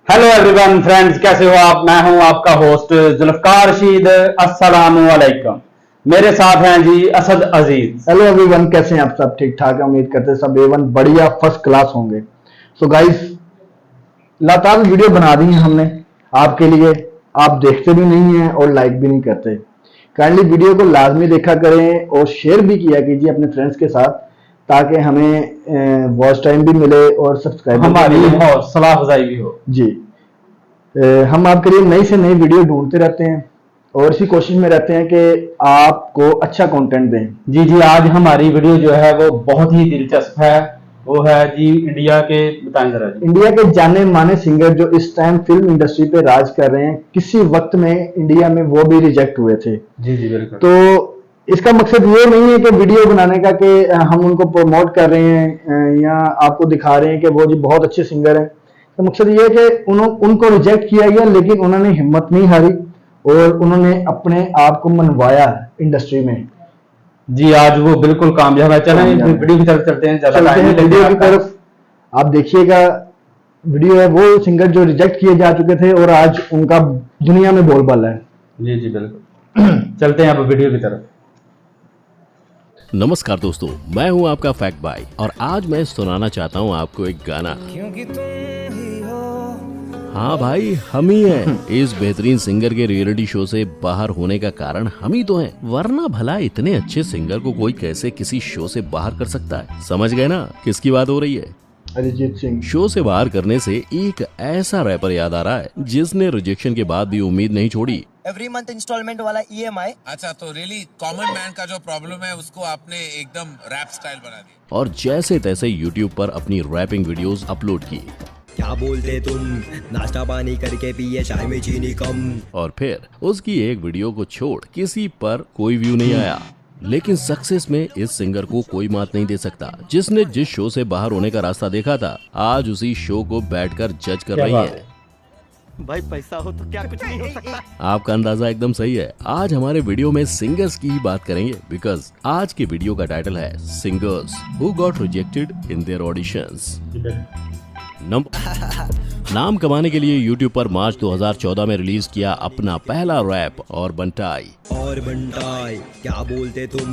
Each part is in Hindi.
हेलो एवरीवन फ्रेंड्स, कैसे हो आप। मैं हूं आपका होस्ट जुल्फकार रशीद। अस्सलाम वालेकुम। मेरे साथ हैं जी असद अजीज। हेलो एवरीवन, कैसे हैं आप सब? ठीक ठाक है, उम्मीद करते हैं सब एवन बढ़िया फर्स्ट क्लास होंगे। सो गाइस, लगातार वीडियो बना दी है हमने आपके लिए। आप देखते भी नहीं हैं और लाइक भी नहीं करते। काइंडली वीडियो को लाजमी देखा करें और शेयर भी किया कीजिए अपने फ्रेंड्स के साथ, ताकि हमें वॉच टाइम भी मिले और सब्सक्राइबर हमारी भी मिले। हौसला अफजाई भी हो। जी, हम आपके लिए नई से नई वीडियो ढूंढते रहते हैं और इसी कोशिश में रहते हैं कि आपको अच्छा कंटेंट दें। जी जी, आज हमारी वीडियो जो है वो बहुत ही दिलचस्प है। वो है जी इंडिया के, बताएं जरा जी। इंडिया के जाने माने सिंगर जो इस टाइम फिल्म इंडस्ट्री पे राज कर रहे हैं, किसी वक्त में इंडिया में वो भी रिजेक्ट हुए थे। जी जी बिल्कुल। तो इसका मकसद ये नहीं है कि वीडियो बनाने का कि हम उनको प्रमोट कर रहे हैं या आपको दिखा रहे हैं कि वो जी बहुत अच्छे सिंगर हैं। तो मकसद ये है कि उनको रिजेक्ट किया गया, लेकिन उन्होंने हिम्मत नहीं हारी और उन्होंने अपने आप को मनवाया इंडस्ट्री में। जी आज वो बिल्कुल कामयाब है। चलें कामयाब है। वीडियो की तरफ चलते हैं, ज्यादा चलते टाइम हैं नहीं लेते वीडियो की आपका। तरफ। आप देखिएगा, वीडियो है वो सिंगर जो रिजेक्ट किए जा चुके थे और आज उनका दुनिया में बोलबाला है। जी जी बिल्कुल। चलते हैं अब वीडियो की तरफ। नमस्कार दोस्तों, मैं हूं आपका फैक्ट बाय और आज मैं सुनाना चाहता हूं आपको एक गाना। क्योंकि तुम ही हो। हाँ भाई, हम ही हैं। इस बेहतरीन सिंगर के रियलिटी शो से बाहर होने का कारण हम ही तो हैं, वरना भला इतने अच्छे सिंगर को कोई कैसे किसी शो से बाहर कर सकता है। समझ गए ना किसकी बात हो रही है? अरिजीत सिंह। शो से बाहर करने से एक ऐसा रैपर याद आ रहा है जिसने रिजेक्शन के बाद भी उम्मीद नहीं छोड़ी। एवरी मंथ इंस्टॉलमेंट वाला ईएमआई। अच्छा, तो रियली कॉमन मैन का जो प्रॉब्लम है उसको आपने एकदम रैप स्टाइल बना दी और जैसे तैसे यूट्यूब पर अपनी रैपिंग वीडियोस अपलोड की। क्या बोलते तुम, नाश्ता पानी करके पिए चाय में चीनी कम। और फिर उसकी एक वीडियो को छोड़ किसी पर कोई व्यू नहीं आया। लेकिन सक्सेस में इस सिंगर को कोई मात नहीं दे सकता। जिसने जिस शो से बाहर होने का रास्ता देखा था, आज उसी शो को बैठकर जज कर रही है। भाई पैसा हो तो क्या कुछ नहीं हो सकता। आपका अंदाजा एकदम सही है। आज हमारे वीडियो में सिंगर्स की ही बात करेंगे, बिकॉज आज के वीडियो का टाइटल है singers who got rejected in their auditions. नाम कमाने के लिए यूट्यूब पर मार्च 2014 में रिलीज किया अपना पहला रैप और बंटाई। और बंटाई, क्या बोलते तुम,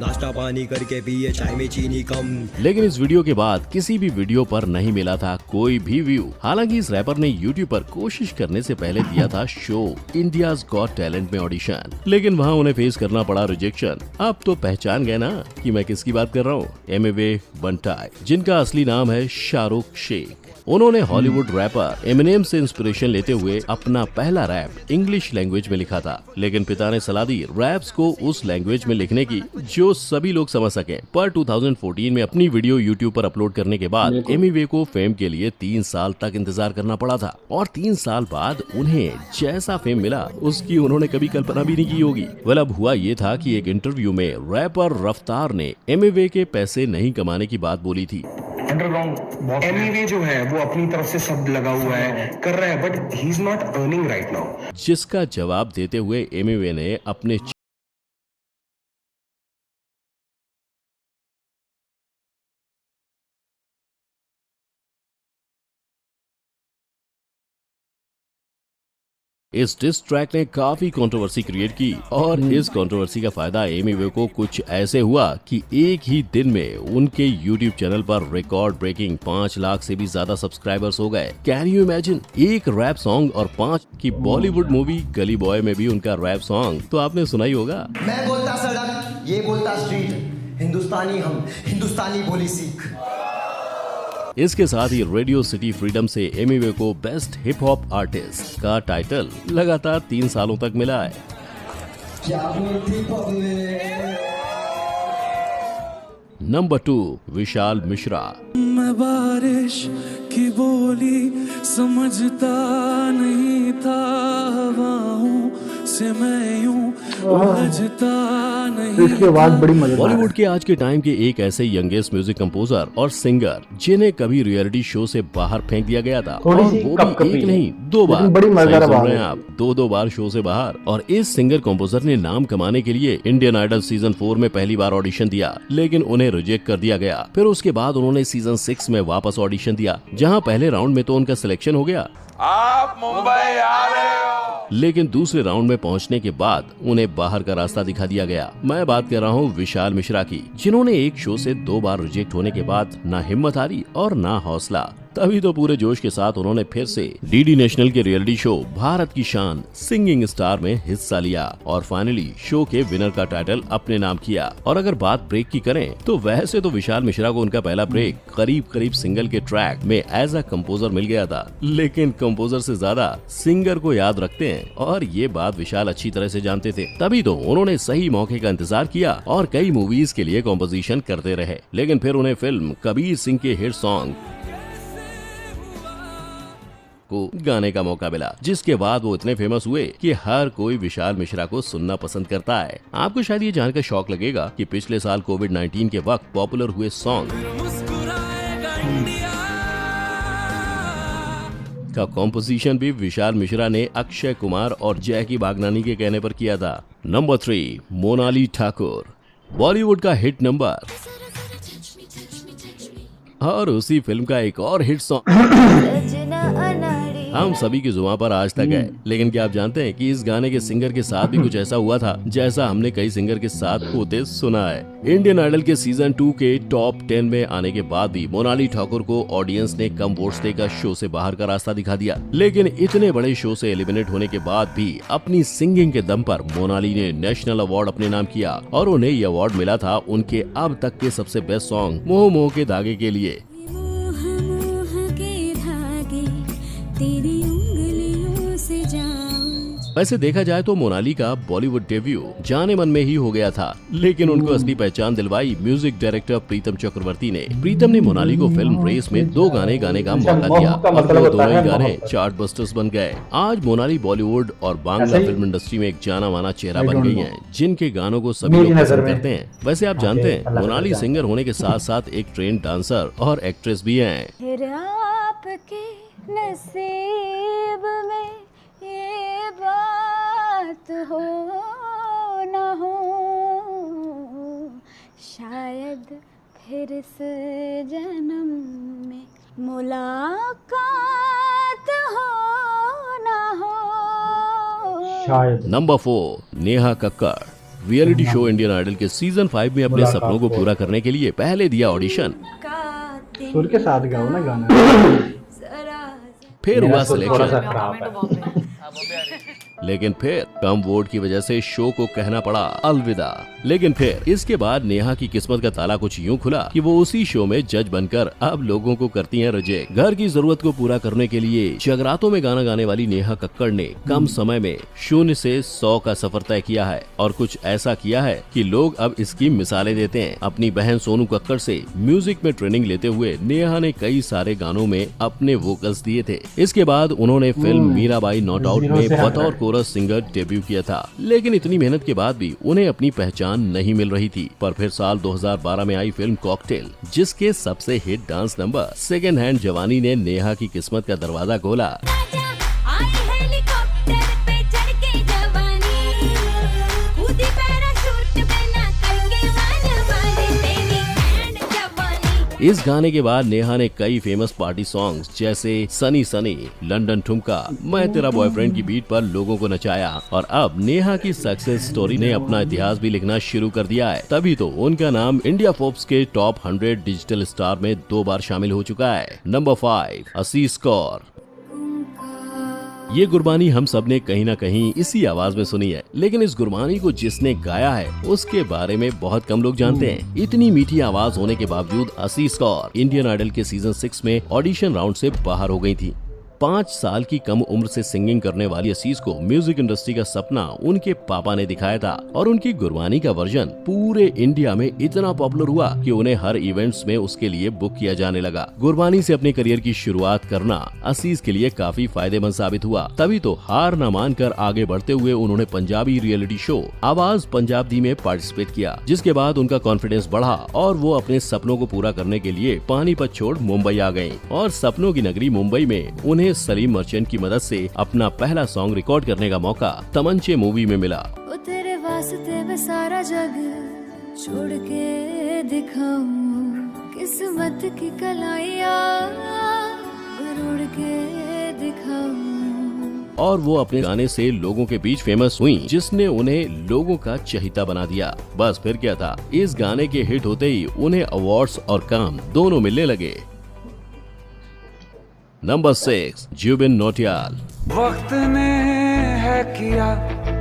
नाश्ता पानी करके पिए चाय में चीनी कम। लेकिन इस वीडियो के बाद किसी भी वीडियो पर नहीं मिला था कोई भी व्यू। हालांकि इस रैपर ने यूट्यूब पर कोशिश करने से पहले दिया था शो इंडियाज गॉट टैलेंट में ऑडिशन, लेकिन वहां उन्हें फेस करना पड़ा रिजेक्शन। अब तो पहचान गए ना कि मैं किसकी बात कर रहा हूँ। एमिवे बंटाई, जिनका असली नाम है शाहरुख शेख। उन्होंने हॉलीवुड रैपर एमिनेम से इंस्पिरेशन लेते हुए अपना पहला रैप इंग्लिश लैंग्वेज में लिखा था, लेकिन पिता ने सलाह दी रैप्स को उस लैंग्वेज में लिखने की जो सभी लोग समझ सकें। पर 2014 में अपनी वीडियो यूट्यूब पर अपलोड करने के बाद एमिवे को फेम के लिए 3 साल तक इंतजार करना पड़ा था। और 3 साल बाद उन्हें जैसा फेम मिला उसकी उन्होंने कभी कल्पना भी नहीं की होगी। वेल, अब हुआ ये था कि एक इंटरव्यू में रैपर रफ्तार ने एमिवे के पैसे नहीं कमाने की बात बोली थी। अंडरग्राउंड एमईवे जो है वो अपनी तरफ से सब लगा हुआ है, कर रहा है, but he is not earning right now. जिसका जवाब देते हुए एमिवे ने अपने इस डिस ट्रैक ने काफी कंट्रोवर्सी क्रिएट की और इस कंट्रोवर्सी का फायदा एमिवे को कुछ ऐसे हुआ कि एक ही दिन में उनके यूट्यूब चैनल पर रिकॉर्ड ब्रेकिंग 5 लाख से भी ज्यादा सब्सक्राइबर्स हो गए। कैन यू इमेजिन, एक रैप सॉन्ग और 5 की बॉलीवुड मूवी गली बॉय में भी उनका रैप सॉन्ग तो आपने सुना ही होगा। मैं बोलता सड़क, ये बोलता स्ट्रीट, हिंदुस्तानी हम, हिंदुस्तानी बोली सीख। इसके साथ ही रेडियो सिटी फ्रीडम से एमिवे को बेस्ट हिप हॉप आर्टिस्ट का टाइटल लगातार 3 सालों तक मिला है। नंबर 2, विशाल मिश्रा। मैं बारिश की बोली समझता नहीं था, हवाओं से मैं यूं उलझता नहीं तो इसकी आवाज बड़ी मजेदार बॉलीवुड है। के आज के टाइम के एक ऐसे यंगेस्ट म्यूजिक कंपोजर और सिंगर जिन्हें कभी रियलिटी शो से बाहर फेंक दिया गया था, थोड़ी और सी वो कपकपी भी एक है। नहीं 2 बार। लेकिन बड़ी मजेदार सही सुन आवाज रहे हैं है। आप, 2 बार शो से बाहर। और इस सिंगर कंपोजर ने नाम कमाने के लिए इंडियन आइडल सीजन 4 में पहली बार ऑडिशन दिया, लेकिन उन्हें रिजेक्ट कर दिया गया। फिर उसके बाद उन्होंने सीजन 6 में वापस ऑडिशन दिया, जहाँ पहले राउंड में तो उनका सिलेक्शन हो गया, आप मुंबई आ रहे हो। लेकिन दूसरे राउंड में पहुंचने के बाद उन्हें बाहर का रास्ता दिखा दिया गया। मैं बात कर रहा हूं विशाल मिश्रा की, जिन्होंने एक शो से 2 बार रिजेक्ट होने के बाद ना हिम्मत हारी और ना हौसला। तभी तो पूरे जोश के साथ उन्होंने फिर से डीडी नेशनल के रियलिटी शो भारत की शान सिंगिंग स्टार में हिस्सा लिया और फाइनली शो के विनर का टाइटल अपने नाम किया। और अगर बात ब्रेक की करें तो वैसे तो विशाल मिश्रा को उनका पहला ब्रेक करीब सिंगल के ट्रैक में एज अ कंपोजर मिल गया था, लेकिन कंपोजर से ज्यादा सिंगर को याद रखते हैं और ये बात विशाल अच्छी तरह से जानते थे। तभी तो उन्होंने सही मौके का इंतजार किया और कई मूवीज के लिए कॉम्पोजिशन करते रहे। लेकिन फिर उन्हें फिल्म कबीर सिंह के हिट सॉन्ग को गाने का मौका मिला, जिसके बाद वो इतने फेमस हुए कि हर कोई विशाल मिश्रा को सुनना पसंद करता है। आपको शायद ये जानकर शौक लगेगा कि पिछले साल कोविड-19 के वक्त पॉपुलर हुए सॉन्ग का कॉम्पोजिशन भी विशाल मिश्रा ने अक्षय कुमार और जैकी बागनानी के कहने पर किया था। नंबर 3, मोनाली ठाकुर, बॉलीवुड का हिट नंबर और उसी फिल्म का एक और हिट सॉन्ग हम सभी की जुबान पर आज तक है। लेकिन क्या आप जानते हैं कि इस गाने के सिंगर के साथ भी कुछ ऐसा हुआ था जैसा हमने कई सिंगर के साथ होते सुना है। इंडियन आइडल के सीजन 2 के टॉप 10 में आने के बाद भी मोनाली ठाकुर को ऑडियंस ने कम वोट्स देकर शो से बाहर का रास्ता दिखा दिया। लेकिन इतने बड़े शो से एलिमिनेट होने के बाद भी अपनी सिंगिंग के दम पर मोनाली ने नेशनल अवार्ड अपने नाम किया और उन्हें ये अवार्ड मिला था उनके अब तक के सबसे बेस्ट सॉन्ग मोह मोह के धागे के लिए। तेरी उंगलियों से जाऊं। वैसे देखा जाए तो मोनाली का बॉलीवुड डेब्यू जाने मन में ही हो गया था, लेकिन उनको असली पहचान दिलवाई म्यूजिक डायरेक्टर प्रीतम चक्रवर्ती ने। प्रीतम ने मोनाली को फिल्म रेस में 2 गाने गाने का मौका दिया और वो दोनों ही गाने चार्ट बस्टर्स बन गए। आज मोनाली बॉलीवुड और बांग्ला फिल्म इंडस्ट्री में एक जाना माना चेहरा बन गई हैं, जिनके गानों को सभी लोग पसंद करते हैं। वैसे आप जानते हैं मोनाली सिंगर होने के साथ साथ एक ट्रेन डांसर और एक्ट्रेस भी हैं। फिर आपके नसीब में ये बात हो न हो, शायद फिर इस जन्म में मुलाकात हो न हो। शायद। Number 4, Neha Kakkar, reality show Indian Idol के सीजन 5 में अपने सपनों को पूरा करने के लिए पहले दिया ऑडिशन, सुर के साथ गाओ ना गाना। फिर हुआ सिलेक्शन, लेकिन फिर कम वोट की वजह से शो को कहना पड़ा अलविदा। लेकिन फिर इसके बाद नेहा की किस्मत का ताला कुछ यूं खुला कि वो उसी शो में जज बनकर अब लोगों को करती हैं रिजेक्ट। घर की जरूरत को पूरा करने के लिए जगरातों में गाना गाने वाली नेहा कक्कड़ ने कम समय में 0 से 100 का सफर तय किया है और कुछ ऐसा किया है कि लोग अब इसकी मिसालें देते हैं। अपनी बहन सोनू कक्कड़ से म्यूजिक में ट्रेनिंग लेते हुए नेहा ने कई सारे गानों में अपने वोकल्स दिए थे। इसके बाद उन्होंने फिल्म मीराबाई नॉट आउट में बतौर कोरस सिंगर डेब्यू किया था, लेकिन इतनी मेहनत के बाद भी उन्हें अपनी पहचान नहीं मिल रही थी। पर फिर साल 2012 में आई फिल्म कॉकटेल, जिसके सबसे hit dance number second hand जवानी ने नेहा की किस्मत का दरवाजा खोला। इस गाने के बाद नेहा ने कई फेमस पार्टी सॉन्ग्स जैसे सनी सनी, लंदन ठुमका, मैं तेरा बॉयफ्रेंड की बीट पर लोगों को नचाया और अब नेहा की सक्सेस स्टोरी ने अपना इतिहास भी लिखना शुरू कर दिया है। तभी तो उनका नाम इंडिया फोर्ब्स के टॉप 100 डिजिटल स्टार में 2 बार शामिल हो चुका है। नंबर 5, असीस कौर। ये गुरबानी हम सब ने कहीं ना कहीं इसी आवाज में सुनी है, लेकिन इस गुरबानी को जिसने गाया है उसके बारे में बहुत कम लोग जानते हैं। इतनी मीठी आवाज होने के बावजूद असीस कौर इंडियन आइडल के सीजन 6 में ऑडिशन राउंड से बाहर हो गई थी। 5 साल की कम उम्र से सिंगिंग करने वाली असीस को म्यूजिक इंडस्ट्री का सपना उनके पापा ने दिखाया था और उनकी गुरबानी का वर्जन पूरे इंडिया में इतना पॉपुलर हुआ कि उन्हें हर इवेंट्स में उसके लिए बुक किया जाने लगा। गुरबानी से अपने करियर की शुरुआत करना असीस के लिए काफी फायदेमंद साबित हुआ। तभी तो हार न मानकर आगे बढ़ते हुए उन्होंने पंजाबी रियलिटी शो आवाज पंजाब दी में पार्टिसिपेट किया, जिसके बाद उनका कॉन्फिडेंस बढ़ा और वो अपने सपनों को पूरा करने के लिए पानीपत छोड़ मुंबई आ गए और सपनों की नगरी मुंबई में उन्हें सलीम मर्चेंट की मदद से अपना पहला सॉन्ग रिकॉर्ड करने का मौका तमंचे मूवी में मिला। ओ तेरे वास्ते मैं सारा जग छोड़ के दिखाऊं, किस्मत की कलाइयाँ उड़ के दिखाऊं। और वो अपने गाने से लोगों के बीच फेमस हुई, जिसने उन्हें लोगों का चहेता बना दिया। बस फिर क्या था, इस गाने के हिट होते ही उन्हें अवार्ड्स और काम दोनों मिलने लगे। नंबर 6, जुबिन नौटियाल। वक्त ने है किया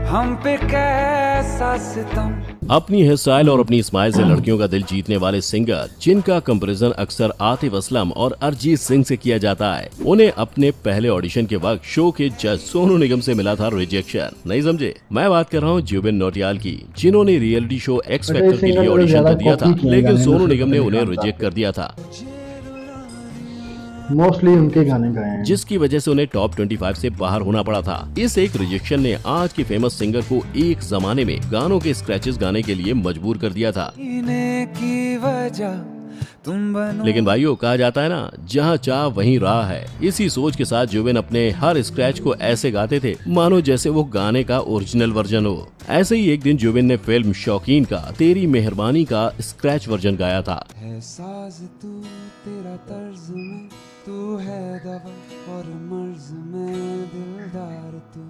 हम पे कैसा सितम। अपनी हेयर स्टाइल और अपनी स्माइल से लड़कियों का दिल जीतने वाले सिंगर, जिनका कंपैरिजन अक्सर आतिफ असलम और अरिजीत सिंह से किया जाता है, उन्हें अपने पहले ऑडिशन के वक्त शो के जज सोनू निगम से मिला था रिजेक्शन। नहीं समझे? मैं बात कर रहा हूँ जुबिन नौटियाल की, जिन्होंने रियलिटी शो एक्स फैक्टर के लिए ऑडिशन तो दिया था, लेकिन सोनू निगम ने उन्हें रिजेक्ट कर दिया था, मोस्टली उनके गाने गाए हैं, जिसकी वजह से उन्हें टॉप 25 से बाहर होना पड़ा था। इस एक रिजेक्शन ने आज के फेमस सिंगर को एक जमाने में गानों के स्क्रैचेस गाने के लिए मजबूर कर दिया था। की वजह तुम बनो। लेकिन भाइयों, कहा जाता है ना, जहाँ चाह वहीं राह है। इसी सोच के साथ जुबिन अपने हर स्क्रैच को ऐसे गाते थे मानो जैसे वो गाने का ओरिजिनल वर्जन हो। ऐसे ही एक दिन जुबिन ने फिल्म शौकीन का तेरी मेहरबानी का स्क्रैच वर्जन गाया था। है साज तू तेरा तर्ज में, तू है दवा और मर्ज में, दिलदार तू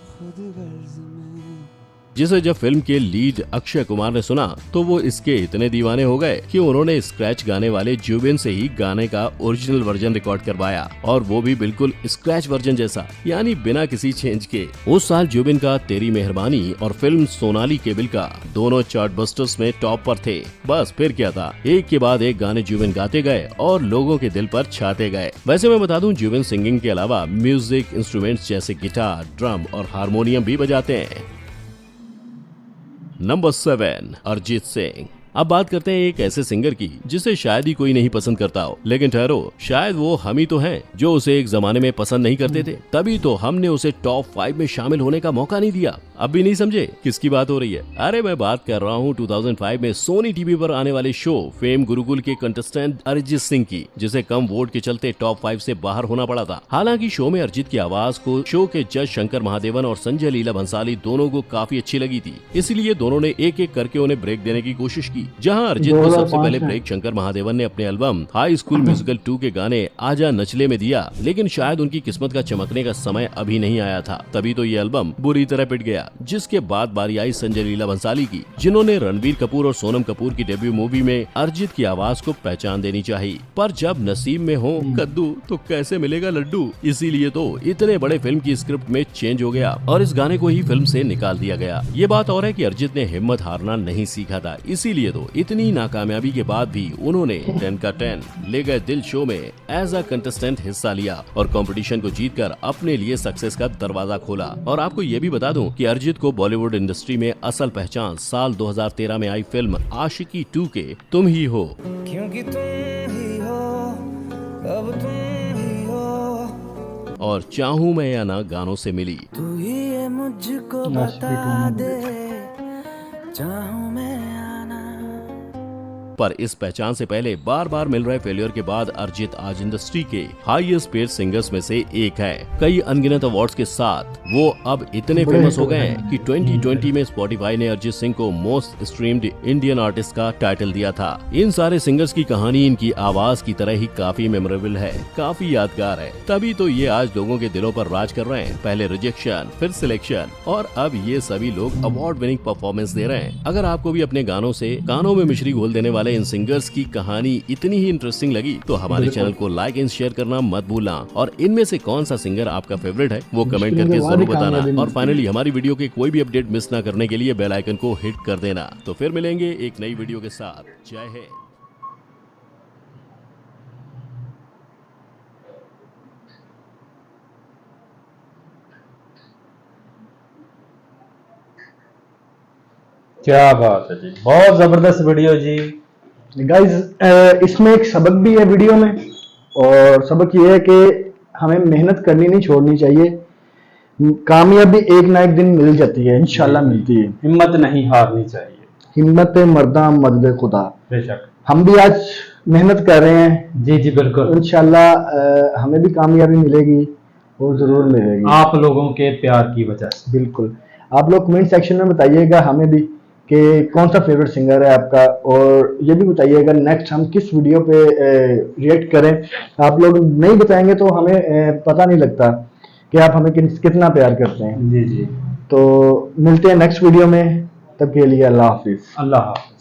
खुद गर्ज में। जिसे जब फिल्म के लीड अक्षय कुमार ने सुना तो वो इसके इतने दीवाने हो गए कि उन्होंने स्क्रैच गाने वाले जुबिन से ही गाने का ओरिजिनल वर्जन रिकॉर्ड करवाया, और वो भी बिल्कुल स्क्रैच वर्जन जैसा, यानी बिना किसी चेंज के। उस साल जुबिन का तेरी मेहरबानी और फिल्म सोनाली केबिल का दोनों चार्ट बस्टर्स में टॉप पर थे। बस फिर क्या था, एक के बाद एक गाने जुबिन गाते गए और लोगों के दिल पर छाते गए। वैसे मैं बता दूं, जुबिन सिंगिंग के अलावा म्यूजिक इंस्ट्रूमेंट्स जैसे गिटार, ड्रम और हारमोनियम भी बजाते हैं। नंबर 7, अरिजीत सिंह। अब बात करते हैं एक ऐसे सिंगर की जिसे शायद ही कोई नहीं पसंद करता हो, लेकिन ठहरो, शायद वो हम ही तो हैं जो उसे एक जमाने में पसंद नहीं करते थे, तभी तो हमने उसे टॉप 5 में शामिल होने का मौका नहीं दिया। अब भी नहीं समझे किसकी बात हो रही है? अरे मैं बात कर रहा हूँ 2005 में सोनी टीवी पर आने वाले शो फेम गुरुकुल के कंटेस्टेंट अरिजीत सिंह की, जिसे कम वोट के चलते टॉप 5 से बाहर होना पड़ा था। हालांकि शो में अरिजीत की आवाज को शो के जज शंकर महादेवन और संजय लीला भंसाली दोनों को काफी अच्छी लगी थी, इसलिए दोनों ने एक एक करके उन्हें ब्रेक देने की कोशिश की। जहाँ अरिजीत को सबसे पहले ब्रेक शंकर महादेवन ने अपने एल्बम हाई स्कूल म्यूजिकल 2 के गाने आजा नचले में दिया, लेकिन शायद उनकी किस्मत का चमकने का समय अभी नहीं आया था, तभी तो ये एल्बम बुरी तरह पिट गया। जिसके बाद बारी आई संजय लीला भंसाली की, जिन्होंने रणबीर कपूर और सोनम कपूर की डेब्यू मूवी में अरिजीत की आवाज को पहचान देनी चाहिए, पर जब नसीब में हो कद्दू तो कैसे मिलेगा लड्डू, इसीलिए तो इतने बड़े फिल्म की स्क्रिप्ट में चेंज हो गया और इस गाने को ही फिल्म से निकाल दिया गया। ये बात और है कि अरिजीत ने हिम्मत हारना नहीं सीखा था, इसीलिए तो इतनी नाकामयाबी के बाद भी उन्होंने 10 का 10 ले गए दिल शो में एज अ कंटेस्टेंट हिस्सा लिया और कंपटीशन को जीतकर अपने लिए सक्सेस का दरवाजा खोला। और आपको ये भी बता दूं कि अरिजीत को बॉलीवुड इंडस्ट्री में असल पहचान साल 2013 में आई फिल्म आशिकी 2 के तुम ही हो, क्योंकि तुम ही हो, अब तुम ही हो, और चाहूं मैं या ना गानों से मिली। तू ही ये मुझको बता दे, चाहूं मैं आना। पर इस पहचान से पहले बार बार मिल रहे फेलियर के बाद अरिजीत आज इंडस्ट्री के हाईएस्ट पेड सिंगर्स में से एक है। कई अनगिनत अवार्ड्स के साथ वो अब इतने फेमस हो गए हैं कि 2020 में स्पॉटिफाई ने अरिजीत सिंह को मोस्ट स्ट्रीम्ड इंडियन आर्टिस्ट का टाइटल दिया था। इन सारे सिंगर्स की कहानी इनकी आवाज की तरह ही काफी मेमोरेबल है, काफी यादगार है, तभी तो ये आज लोगों के दिलों पर राज कर रहे हैं। पहले रिजेक्शन, फिर सिलेक्शन और अब ये सभी लोग अवार्ड विनिंग परफॉर्मेंस दे रहे हैं। अगर आपको भी अपने गानों से कानों में मिश्री घोल देने वाले इन सिंगर्स की कहानी इतनी ही इंटरेस्टिंग लगी तो हमारे चैनल को लाइक एंड शेयर करना मत भूलना, और इनमें से कौन सा सिंगर आपका फेवरेट है वो कमेंट करके जरूर बताना। और फाइनली हमारी वीडियो के कोई भी अपडेट मिस ना करने के लिए बेल आइकन को हिट कर देना। तो फिर मिलेंगे एक नई वीडियो के साथ। जय हिंद। क्या बात है जी, बहुत जबरदस्त वीडियो जी। गाइज इसमें एक सबक भी है वीडियो में, और सबक ये है कि हमें मेहनत करनी नहीं छोड़नी चाहिए। कामयाबी एक ना एक दिन मिल जाती है, इंशाल्लाह मिलती है। हिम्मत नहीं हारनी चाहिए। हिम्मत मर्दा मदद खुदा। बेशक हम भी आज मेहनत कर रहे हैं जी जी बिल्कुल, इंशाल्लाह हमें भी कामयाबी मिलेगी और जरूर मिलेगी आप लोगों के प्यार की वजह से। बिल्कुल। आप लोग कमेंट सेक्शन में बताइएगा हमें भी कि कौन सा फेवरेट सिंगर है आपका, और ये भी बताइएगा नेक्स्ट हम किस वीडियो पे रिएक्ट करें। आप लोग नहीं बताएंगे तो हमें पता नहीं लगता कि आप हमें कितना प्यार करते हैं। जी जी, तो मिलते हैं नेक्स्ट वीडियो में, तब के लिए अल्लाह हाफिज। अल्लाह हाफ़िज़।